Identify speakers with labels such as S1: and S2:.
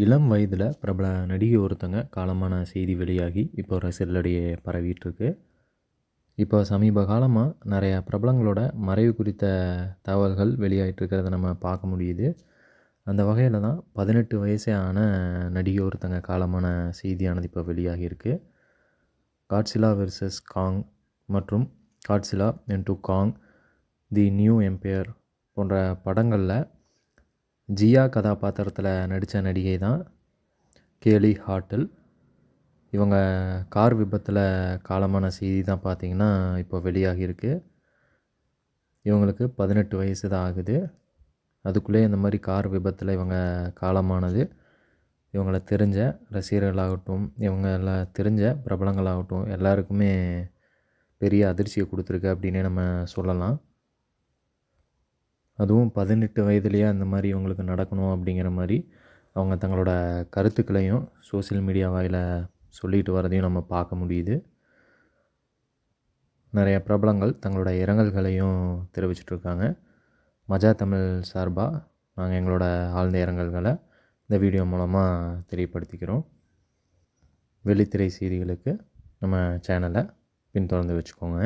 S1: இளம் வயதில் பிரபல நடிகை ஒருத்தங்க காலமான செய்தி வெளியாகி இப்போ ரசிகர்களிடையே பரவிட்டுருக்கு. இப்போ சமீப காலமாக நிறையா பிரபலங்களோட மறைவு குறித்த தகவல்கள் வெளியாகிட்டு இருக்கிறத நம்ம பார்க்க முடியுது. அந்த வகையில் தான் 18 வயசே ஆன நடிகை ஒருத்தங்க காலமான செய்தியானது இப்போ வெளியாகியிருக்கு. காட்ஸிலா வெர்சஸ் காங் மற்றும் காட்ஸிலா இன்டு காங் தி நியூ எம்பையர் போன்ற படங்களில் ஜியா கதாபாத்திரத்தில் நடித்த நடிகை தான் கேலி ஹார்டில். இவங்க கார் விபத்தில் காலமான செய்தி தான் பார்த்திங்கன்னா இப்போ வெளியாகியிருக்கு. இவங்களுக்கு 18 வயசு தான் ஆகுது. அதுக்குள்ளே இந்த மாதிரி கார் விபத்தில் இவங்க காலமானது இவங்கள தெரிஞ்ச ரசிகர்களாகட்டும், இவங்கள தெரிஞ்ச பிரபலங்களாகட்டும் எல்லாருக்குமே பெரிய அதிர்ச்சியை கொடுத்துருக்கு அப்படின்னே நம்ம சொல்லலாம். அதுவும் 18 வயதுலேயே அந்த மாதிரி இவங்களுக்கு நடக்கணும் அப்படிங்கிற மாதிரி அவங்க தங்களோட கருத்துக்களையும் சோசியல் மீடியா வாயில சொல்லிட்டு வரதையும் நம்ம பார்க்க முடியுது. நிறைய பிரபலங்கள் தங்களோட இரங்கல்களையும் தெரிவிச்சிட்ருக்காங்க. மஜா தமிழ் சார்பாக நாங்கள் எங்களோட ஆழ்ந்த இரங்கல்களை இந்த வீடியோ மூலமாக தெரியப்படுத்திக்கிறோம். வெள்ளித்திரை செய்திகளுக்கு நம்ம சேனலை பின்தொடர்ந்து வச்சுக்கோங்க.